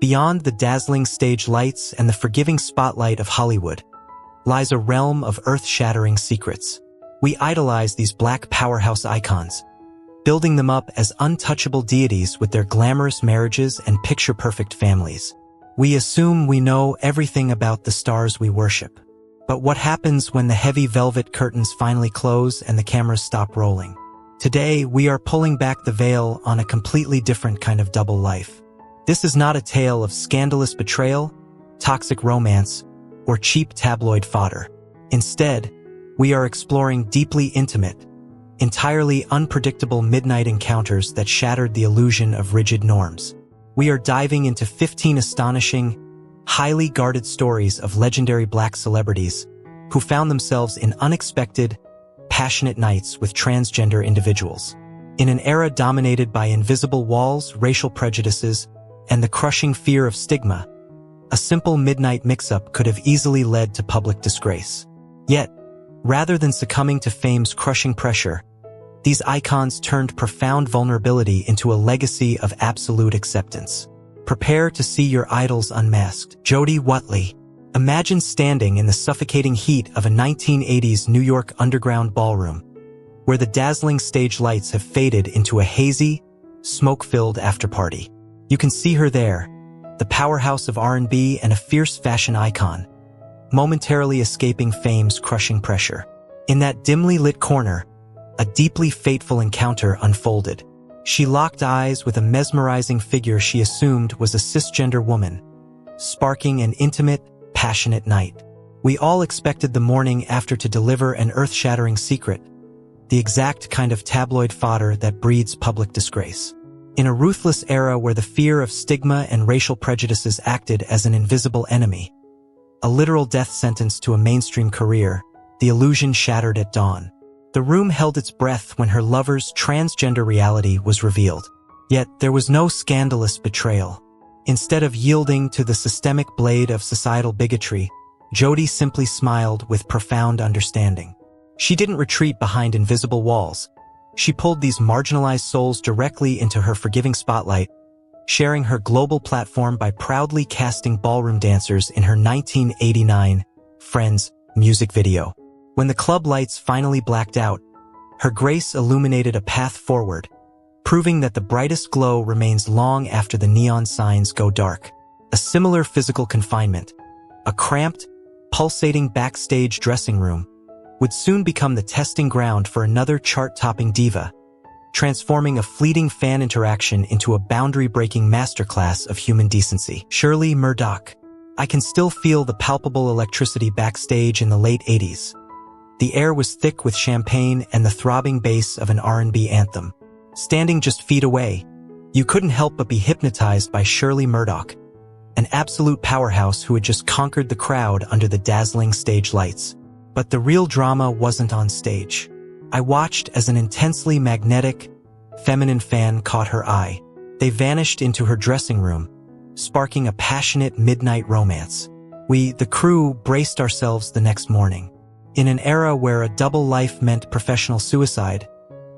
Beyond the dazzling stage lights and the forgiving spotlight of Hollywood lies a realm of earth-shattering secrets. We idolize these black powerhouse icons, building them up as untouchable deities with their glamorous marriages and picture-perfect families. We assume we know everything about the stars we worship. But what happens when the heavy velvet curtains finally close and the cameras stop rolling? Today, we are pulling back the veil on a completely different kind of double life. This is not a tale of scandalous betrayal, toxic romance, or cheap tabloid fodder. Instead, we are exploring deeply intimate, entirely unpredictable midnight encounters that shattered the illusion of rigid norms. We are diving into 15 astonishing, highly guarded stories of legendary black celebrities who found themselves in unexpected, passionate nights with transgender individuals. In an era dominated by invisible walls, racial prejudices, and the crushing fear of stigma, a simple midnight mix-up could have easily led to public disgrace. Yet, rather than succumbing to fame's crushing pressure, these icons turned profound vulnerability into a legacy of absolute acceptance. Prepare to see your idols unmasked. Jody Watley. Imagine standing in the suffocating heat of a 1980s New York underground ballroom, where the dazzling stage lights have faded into a hazy, smoke-filled afterparty. You can see her there, the powerhouse of R&B and a fierce fashion icon, momentarily escaping fame's crushing pressure. In that dimly lit corner, a deeply fateful encounter unfolded. She locked eyes with a mesmerizing figure she assumed was a cisgender woman, sparking an intimate, passionate night. We all expected the morning after to deliver an earth-shattering secret, the exact kind of tabloid fodder that breeds public disgrace. In a ruthless era where the fear of stigma and racial prejudices acted as an invisible enemy, a literal death sentence to a mainstream career, the illusion shattered at dawn. The room held its breath when her lover's transgender reality was revealed. Yet there was no scandalous betrayal. Instead of yielding to the systemic blade of societal bigotry, Jody simply smiled with profound understanding. She didn't retreat behind invisible walls. She pulled these marginalized souls directly into her forgiving spotlight, sharing her global platform by proudly casting ballroom dancers in her 1989 Friends music video. When the club lights finally blacked out, her grace illuminated a path forward, proving that the brightest glow remains long after the neon signs go dark. A similar physical confinement, a cramped, pulsating backstage dressing room, would soon become the testing ground for another chart-topping diva, transforming a fleeting fan interaction into a boundary-breaking masterclass of human decency. Shirley Murdoch. I can still feel the palpable electricity backstage in the late 80s. The air was thick with champagne and the throbbing bass of an R&B anthem. Standing just feet away, you couldn't help but be hypnotized by Shirley Murdoch, an absolute powerhouse who had just conquered the crowd under the dazzling stage lights. But the real drama wasn't on stage. I watched as an intensely magnetic, feminine fan caught her eye. They vanished into her dressing room, sparking a passionate midnight romance. We, the crew, braced ourselves the next morning. In an era where a double life meant professional suicide,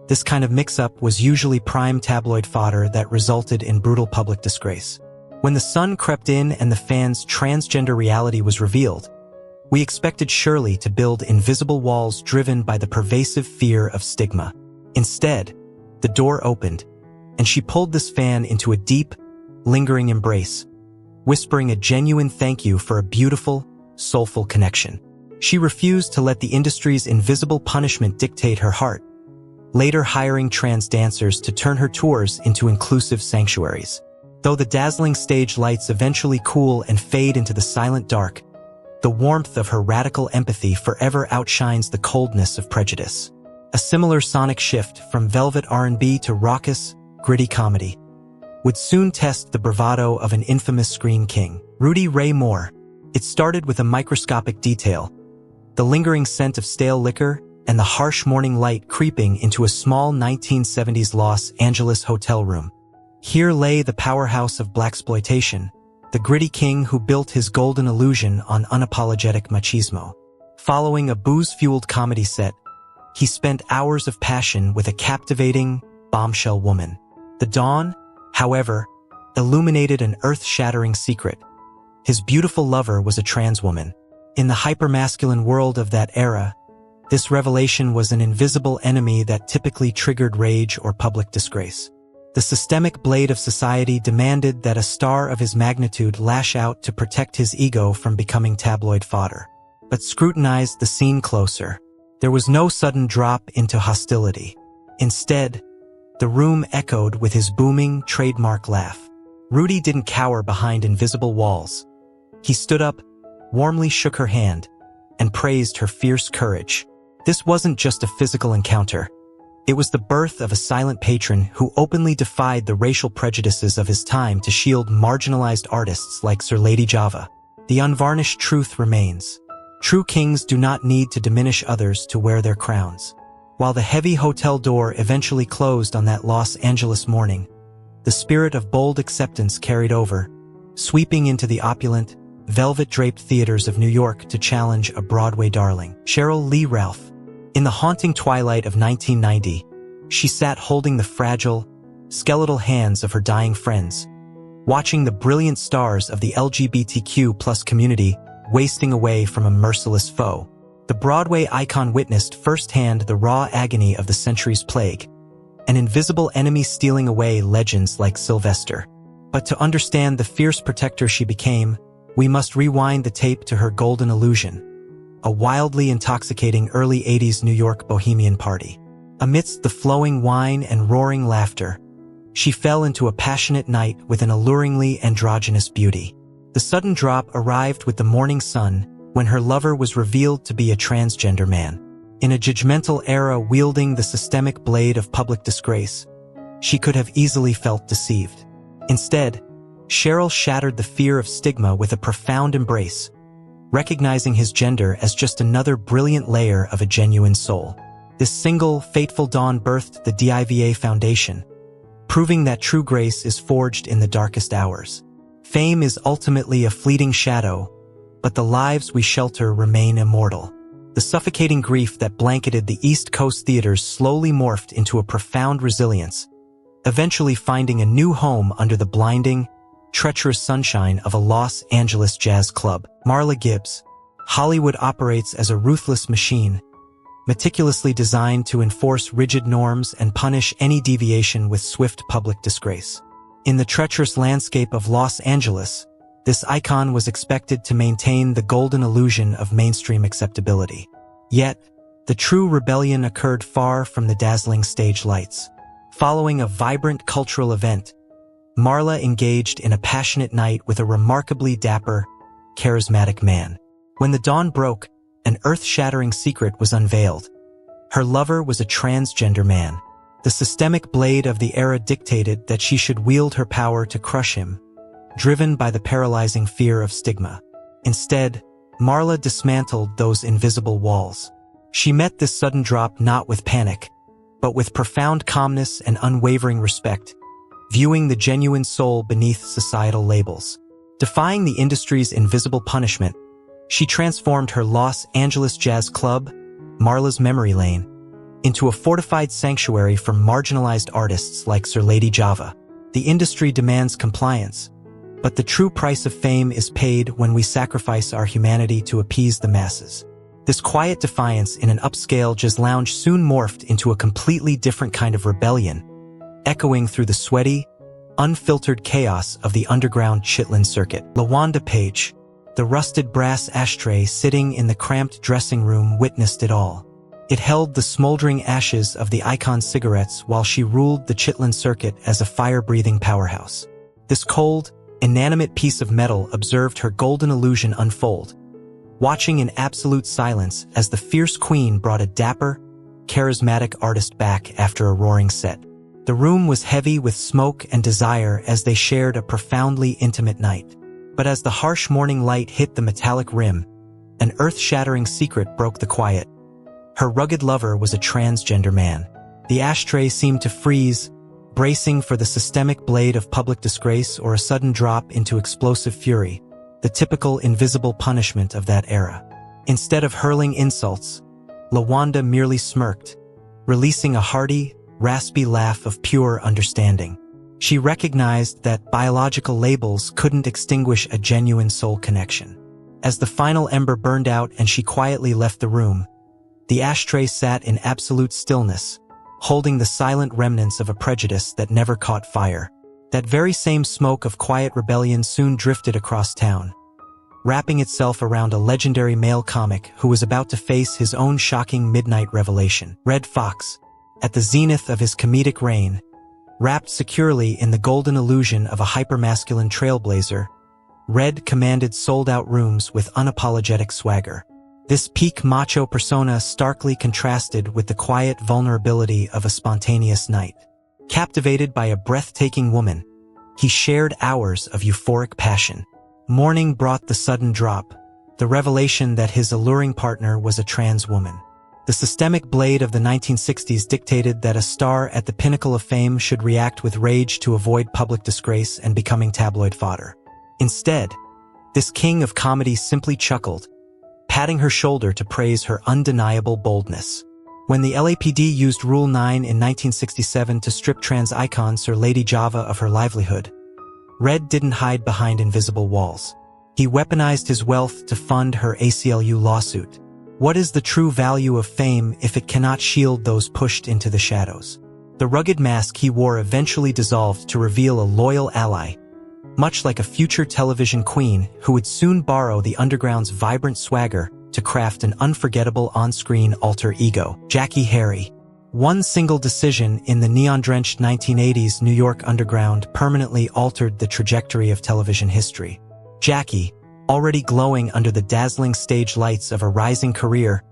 this kind of mix-up was usually prime tabloid fodder that resulted in brutal public disgrace. When the sun crept in and the fans' transgender reality was revealed, we expected Shirley to build invisible walls driven by the pervasive fear of stigma. Instead, the door opened, and she pulled this fan into a deep, lingering embrace, whispering a genuine thank you for a beautiful, soulful connection. She refused to let the industry's invisible punishment dictate her heart, later hiring trans dancers to turn her tours into inclusive sanctuaries. Though the dazzling stage lights eventually cool and fade into the silent dark, the warmth of her radical empathy forever outshines the coldness of prejudice. A similar sonic shift from velvet R&B to raucous, gritty comedy would soon test the bravado of an infamous screen king, Rudy Ray Moore. It started with a microscopic detail, the lingering scent of stale liquor and the harsh morning light creeping into a small 1970s Los Angeles hotel room. Here lay the powerhouse of blaxploitation, the gritty king who built his golden illusion on unapologetic machismo. Following a booze-fueled comedy set, he spent hours of passion with a captivating, bombshell woman. The dawn, however, illuminated an earth-shattering secret. His beautiful lover was a trans woman. In the hypermasculine world of that era, this revelation was an invisible enemy that typically triggered rage or public disgrace. The systemic blade of society demanded that a star of his magnitude lash out to protect his ego from becoming tabloid fodder. But scrutinized the scene closer. There was no sudden drop into hostility. Instead, the room echoed with his booming, trademark laugh. Rudy didn't cower behind invisible walls. He stood up, warmly shook her hand, and praised her fierce courage. This wasn't just a physical encounter. It was the birth of a silent patron who openly defied the racial prejudices of his time to shield marginalized artists like Sir Lady Java. The unvarnished truth remains. True kings do not need to diminish others to wear their crowns. While the heavy hotel door eventually closed on that Los Angeles morning, the spirit of bold acceptance carried over, sweeping into the opulent, velvet-draped theaters of New York to challenge a Broadway darling, Sheryl Lee Ralph. In the haunting twilight of 1990, she sat holding the fragile, skeletal hands of her dying friends, watching the brilliant stars of the LGBTQ+ community wasting away from a merciless foe. The Broadway icon witnessed firsthand the raw agony of the century's plague, an invisible enemy stealing away legends like Sylvester. But to understand the fierce protector she became, we must rewind the tape to her golden illusion, a wildly intoxicating early 80s New York bohemian party. Amidst the flowing wine and roaring laughter, she fell into a passionate night with an alluringly androgynous beauty. The sudden drop arrived with the morning sun when her lover was revealed to be a transgender man. In a judgmental era wielding the systemic blade of public disgrace, she could have easily felt deceived. Instead, Sheryl shattered the fear of stigma with a profound embrace, recognizing his gender as just another brilliant layer of a genuine soul. This single, fateful dawn birthed the DIVA Foundation, proving that true grace is forged in the darkest hours. Fame is ultimately a fleeting shadow, but the lives we shelter remain immortal. The suffocating grief that blanketed the East Coast theaters slowly morphed into a profound resilience, eventually finding a new home under the blinding, treacherous sunshine of a Los Angeles jazz club. Marla Gibbs. Hollywood operates as a ruthless machine, meticulously designed to enforce rigid norms and punish any deviation with swift public disgrace. In the treacherous landscape of Los Angeles, this icon was expected to maintain the golden illusion of mainstream acceptability. Yet, the true rebellion occurred far from the dazzling stage lights. Following a vibrant cultural event, Marla engaged in a passionate night with a remarkably dapper, charismatic man. When the dawn broke, an earth-shattering secret was unveiled. Her lover was a transgender man. The systemic blade of the era dictated that she should wield her power to crush him, driven by the paralyzing fear of stigma. Instead, Marla dismantled those invisible walls. She met this sudden drop not with panic, but with profound calmness and unwavering respect, viewing the genuine soul beneath societal labels. Defying the industry's invisible punishment, she transformed her Los Angeles jazz club, Marla's Memory Lane, into a fortified sanctuary for marginalized artists like Sir Lady Java. The industry demands compliance, but the true price of fame is paid when we sacrifice our humanity to appease the masses. This quiet defiance in an upscale jazz lounge soon morphed into a completely different kind of rebellion, echoing through the sweaty, unfiltered chaos of the underground Chitlin circuit. LaWanda Page, the rusted brass ashtray sitting in the cramped dressing room, witnessed it all. It held the smoldering ashes of the icon's cigarettes while she ruled the Chitlin circuit as a fire-breathing powerhouse. This cold, inanimate piece of metal observed her golden illusion unfold, watching in absolute silence as the fierce queen brought a dapper, charismatic artist back after a roaring set. The room was heavy with smoke and desire as they shared a profoundly intimate night. But as the harsh morning light hit the metallic rim, an earth-shattering secret broke the quiet. Her rugged lover was a transgender man. The ashtray seemed to freeze, bracing for the systemic blade of public disgrace or a sudden drop into explosive fury, the typical invisible punishment of that era. Instead of hurling insults, LaWanda merely smirked, releasing a hearty, raspy laugh of pure understanding. She recognized that biological labels couldn't extinguish a genuine soul connection. As the final ember burned out and she quietly left the room, the ashtray sat in absolute stillness, holding the silent remnants of a prejudice that never caught fire. That very same smoke of quiet rebellion soon drifted across town, wrapping itself around a legendary male comic who was about to face his own shocking midnight revelation. Redd Foxx, at the zenith of his comedic reign, wrapped securely in the golden illusion of a hypermasculine trailblazer, Redd commanded sold-out rooms with unapologetic swagger. This peak macho persona starkly contrasted with the quiet vulnerability of a spontaneous night. Captivated by a breathtaking woman, he shared hours of euphoric passion. Morning brought the sudden drop, the revelation that his alluring partner was a trans woman. The systemic blade of the 1960s dictated that a star at the pinnacle of fame should react with rage to avoid public disgrace and becoming tabloid fodder. Instead, this king of comedy simply chuckled, patting her shoulder to praise her undeniable boldness. When the LAPD used Rule 9 in 1967 to strip trans icon Sir Lady Java of her livelihood, Redd didn't hide behind invisible walls. He weaponized his wealth to fund her ACLU lawsuit. What is the true value of fame if it cannot shield those pushed into the shadows? The rugged mask he wore eventually dissolved to reveal a loyal ally, much like a future television queen who would soon borrow the underground's vibrant swagger to craft an unforgettable on-screen alter ego. Jackie Harry. One single decision in the neon-drenched 1980s New York underground permanently altered the trajectory of television history. Jackie, already glowing under the dazzling stage lights of a rising career,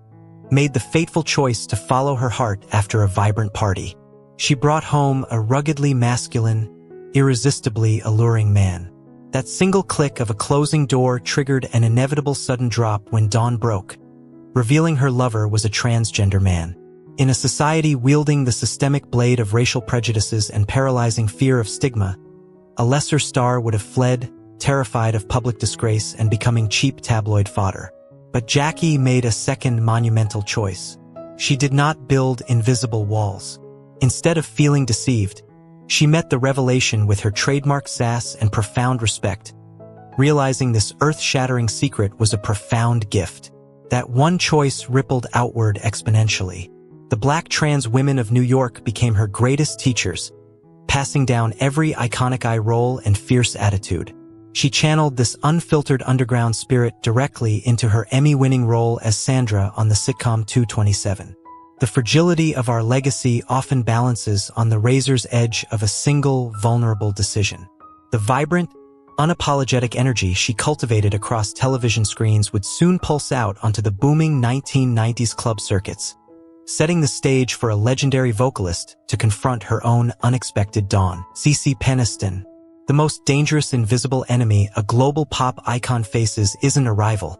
made the fateful choice to follow her heart after a vibrant party. She brought home a ruggedly masculine, irresistibly alluring man. That single click of a closing door triggered an inevitable sudden drop when dawn broke, revealing her lover was a transgender man. In a society wielding the systemic blade of racial prejudices and paralyzing fear of stigma, a lesser star would have fled, terrified of public disgrace and becoming cheap tabloid fodder. But Jackie made a second monumental choice. She did not build invisible walls. Instead of feeling deceived, she met the revelation with her trademark sass and profound respect, realizing this earth-shattering secret was a profound gift. That one choice rippled outward exponentially. The black trans women of New York became her greatest teachers, passing down every iconic eye roll and fierce attitude. She channeled this unfiltered underground spirit directly into her Emmy-winning role as Sandra on the sitcom 227. The fragility of our legacy often balances on the razor's edge of a single, vulnerable decision. The vibrant, unapologetic energy she cultivated across television screens would soon pulse out onto the booming 1990s club circuits, setting the stage for a legendary vocalist to confront her own unexpected dawn. CeCe Peniston. The most dangerous invisible enemy a global pop icon faces isn't a rival.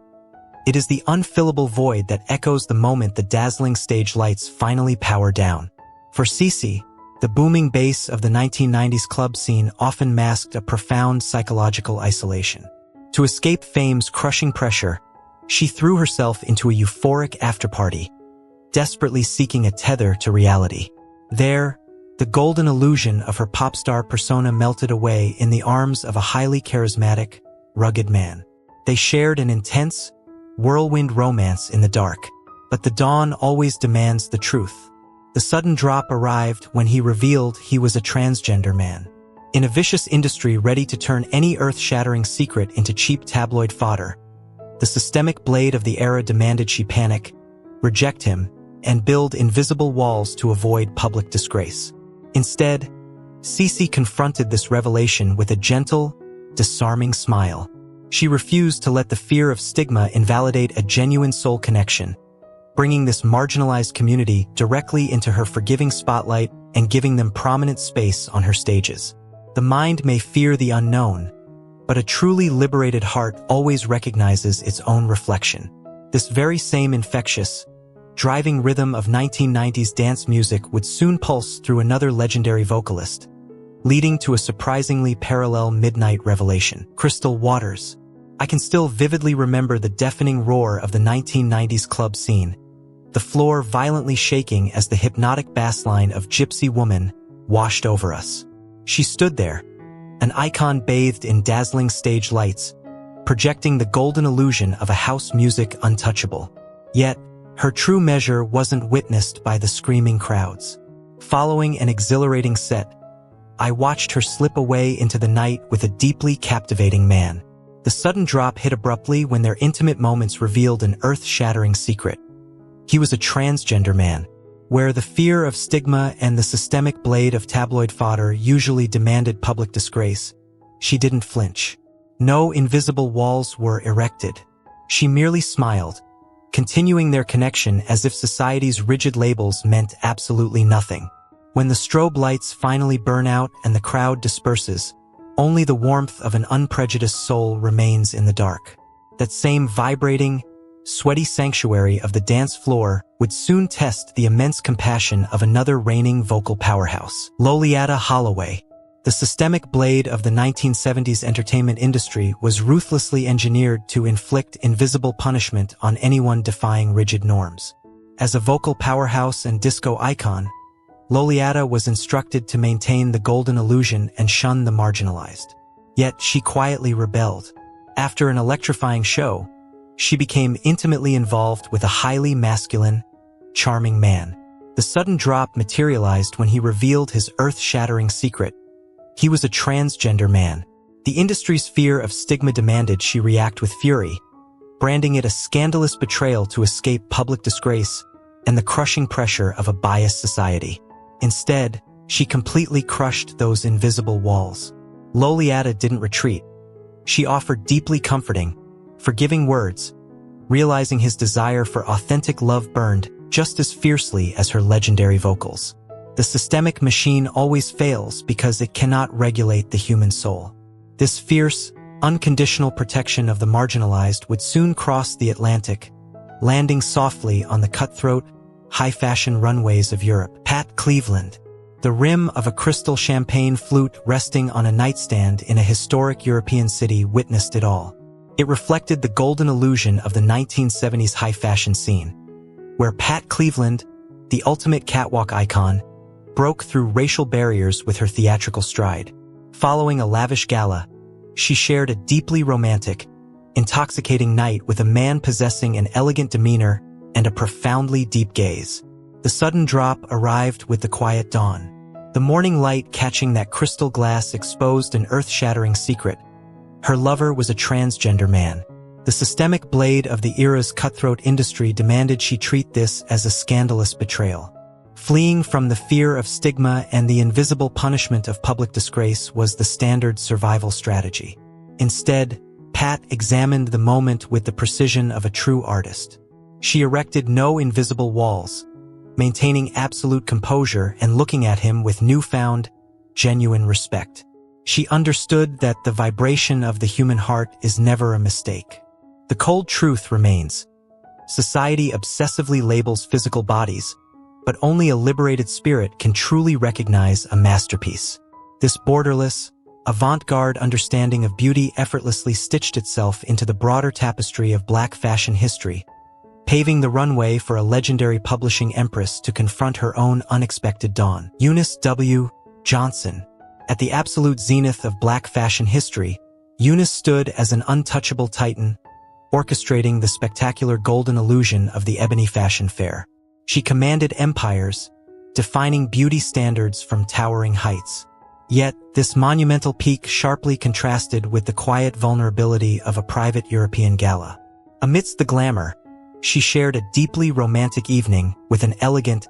It is the unfillable void that echoes the moment the dazzling stage lights finally power down. For CeCe, the booming bass of the 1990s club scene often masked a profound psychological isolation. To escape fame's crushing pressure, she threw herself into a euphoric afterparty, desperately seeking a tether to reality. There, the golden illusion of her pop star persona melted away in the arms of a highly charismatic, rugged man. They shared an intense, whirlwind romance in the dark, but the dawn always demands the truth. The sudden drop arrived when he revealed he was a transgender man. In a vicious industry ready to turn any earth-shattering secret into cheap tabloid fodder, the systemic blade of the era demanded she panic, reject him, and build invisible walls to avoid public disgrace. Instead, CeCe confronted this revelation with a gentle, disarming smile. She refused to let the fear of stigma invalidate a genuine soul connection, bringing this marginalized community directly into her forgiving spotlight and giving them prominent space on her stages. The mind may fear the unknown, but a truly liberated heart always recognizes its own reflection. This very same infectious, driving rhythm of 1990s dance music would soon pulse through another legendary vocalist, leading to a surprisingly parallel midnight revelation. Crystal Waters. I can still vividly remember the deafening roar of the 1990s club scene, the floor violently shaking as the hypnotic bassline of Gypsy Woman washed over us. She stood there, an icon bathed in dazzling stage lights, projecting the golden illusion of a house music untouchable. Yet, her true measure wasn't witnessed by the screaming crowds. Following an exhilarating set, I watched her slip away into the night with a deeply captivating man. The sudden drop hit abruptly when their intimate moments revealed an earth-shattering secret. He was a transgender man, where the fear of stigma and the systemic blade of tabloid fodder usually demanded public disgrace. She didn't flinch. No invisible walls were erected. She merely smiled, continuing their connection as if society's rigid labels meant absolutely nothing. When the strobe lights finally burn out and the crowd disperses, only the warmth of an unprejudiced soul remains in the dark. That same vibrating, sweaty sanctuary of the dance floor would soon test the immense compassion of another reigning vocal powerhouse. Lolita Holloway, the systemic blade of the 1970s entertainment industry, was ruthlessly engineered to inflict invisible punishment on anyone defying rigid norms. As a vocal powerhouse and disco icon, Lolita was instructed to maintain the golden illusion and shun the marginalized. Yet she quietly rebelled. After an electrifying show, she became intimately involved with a highly masculine, charming man. The sudden drop materialized when he revealed his earth-shattering secret. He was a transgender man. The industry's fear of stigma demanded she react with fury, branding it a scandalous betrayal to escape public disgrace and the crushing pressure of a biased society. Instead, she completely crushed those invisible walls. Lolita didn't retreat. She offered deeply comforting, forgiving words, realizing his desire for authentic love burned just as fiercely as her legendary vocals. The systemic machine always fails because it cannot regulate the human soul. This fierce, unconditional protection of the marginalized would soon cross the Atlantic, landing softly on the cutthroat, high-fashion runways of Europe. Pat Cleveland, the rim of a crystal champagne flute resting on a nightstand in a historic European city, witnessed it all. It reflected the golden illusion of the 1970s high-fashion scene, where Pat Cleveland, the ultimate catwalk icon, broke through racial barriers with her theatrical stride. Following a lavish gala, she shared a deeply romantic, intoxicating night with a man possessing an elegant demeanor and a profoundly deep gaze. The sudden drop arrived with the quiet dawn. The morning light catching that crystal glass exposed an earth-shattering secret. Her lover was a transgender man. The systemic blade of the era's cutthroat industry demanded she treat this as a scandalous betrayal. Fleeing from the fear of stigma and the invisible punishment of public disgrace was the standard survival strategy. Instead, Pat examined the moment with the precision of a true artist. She erected no invisible walls, maintaining absolute composure and looking at him with newfound, genuine respect. She understood that the vibration of the human heart is never a mistake. The cold truth remains. Society obsessively labels physical bodies, but only a liberated spirit can truly recognize a masterpiece. This borderless, avant-garde understanding of beauty effortlessly stitched itself into the broader tapestry of Black fashion history, paving the runway for a legendary publishing empress to confront her own unexpected dawn. Eunice W. Johnson. At the absolute zenith of Black fashion history, Eunice stood as an untouchable titan, orchestrating the spectacular golden illusion of the ebony fashion fair. She commanded empires, defining beauty standards from towering heights. Yet, this monumental peak sharply contrasted with the quiet vulnerability of a private European gala. Amidst the glamour, she shared a deeply romantic evening with an elegant,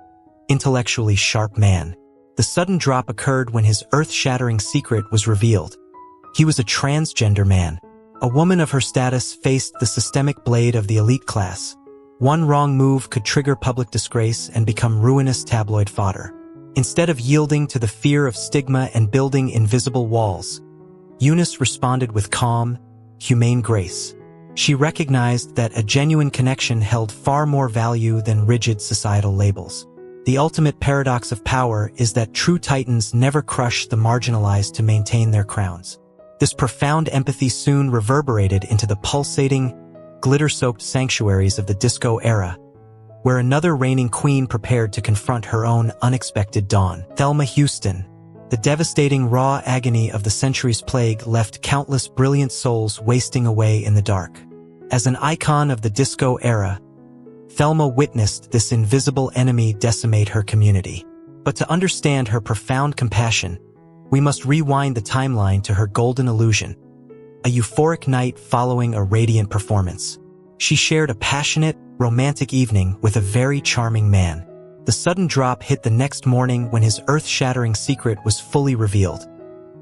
intellectually sharp man. The sudden drop occurred when his earth-shattering secret was revealed. He was a transgender man. A woman of her status faced the systemic blade of the elite class. One wrong move could trigger public disgrace and become ruinous tabloid fodder. Instead of yielding to the fear of stigma and building invisible walls, Eunice responded with calm, humane grace. She recognized that a genuine connection held far more value than rigid societal labels. The ultimate paradox of power is that true titans never crush the marginalized to maintain their crowns. This profound empathy soon reverberated into the pulsating, glitter-soaked sanctuaries of the disco era, where another reigning queen prepared to confront her own unexpected dawn. Thelma Houston, The devastating raw agony of the century's plague left countless brilliant souls wasting away in the dark. As an icon of the disco era, Thelma witnessed this invisible enemy decimate her community. But to understand her profound compassion, we must rewind the timeline to her golden illusion, a euphoric night following a radiant performance. She shared a passionate, romantic evening with a very charming man. The sudden drop hit the next morning when his earth-shattering secret was fully revealed.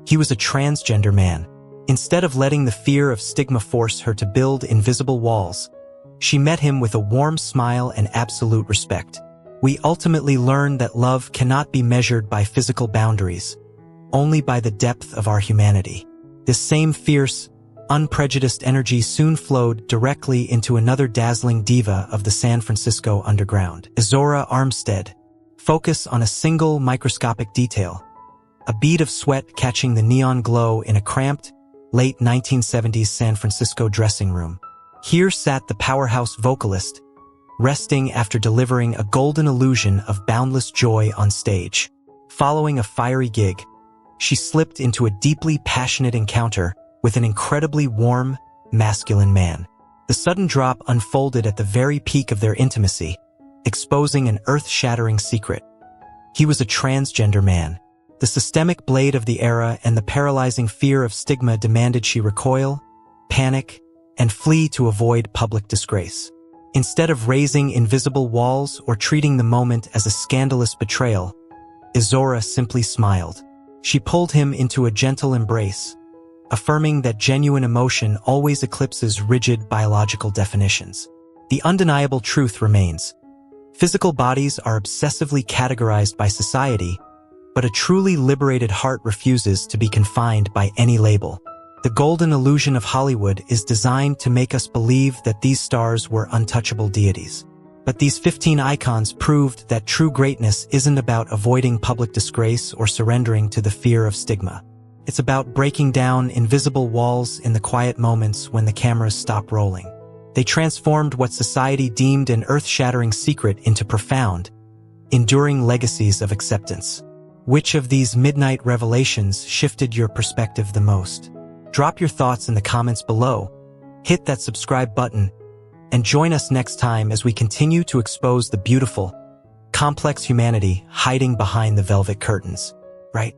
He was a transgender man. Instead of letting the fear of stigma force her to build invisible walls, she met him with a warm smile and absolute respect. We ultimately learned that love cannot be measured by physical boundaries, only by the depth of our humanity. This same fierce, unprejudiced energy soon flowed directly into another dazzling diva of the San Francisco underground, Izora Armstead. Focus on a single microscopic detail, a bead of sweat catching the neon glow in a cramped, late 1970s San Francisco dressing room. Here sat the powerhouse vocalist, resting after delivering a golden illusion of boundless joy on stage. Following a fiery gig, she slipped into a deeply passionate encounter with an incredibly warm, masculine man. The sudden drop unfolded at the very peak of their intimacy, exposing an earth-shattering secret. He was a transgender man. The systemic blade of the era and the paralyzing fear of stigma demanded she recoil, panic, and flee to avoid public disgrace. Instead of raising invisible walls or treating the moment as a scandalous betrayal, Izora simply smiled. She pulled him into a gentle embrace, affirming that genuine emotion always eclipses rigid biological definitions. The undeniable truth remains. Physical bodies are obsessively categorized by society, but a truly liberated heart refuses to be confined by any label. The golden illusion of Hollywood is designed to make us believe that these stars were untouchable deities. But these 15 icons proved that true greatness isn't about avoiding public disgrace or surrendering to the fear of stigma. It's about breaking down invisible walls in the quiet moments when the cameras stop rolling. They transformed what society deemed an earth-shattering secret into profound, enduring legacies of acceptance. Which of these midnight revelations shifted your perspective the most? Drop your thoughts in the comments below, hit that subscribe button, and join us next time as we continue to expose the beautiful, complex humanity hiding behind the velvet curtains, right?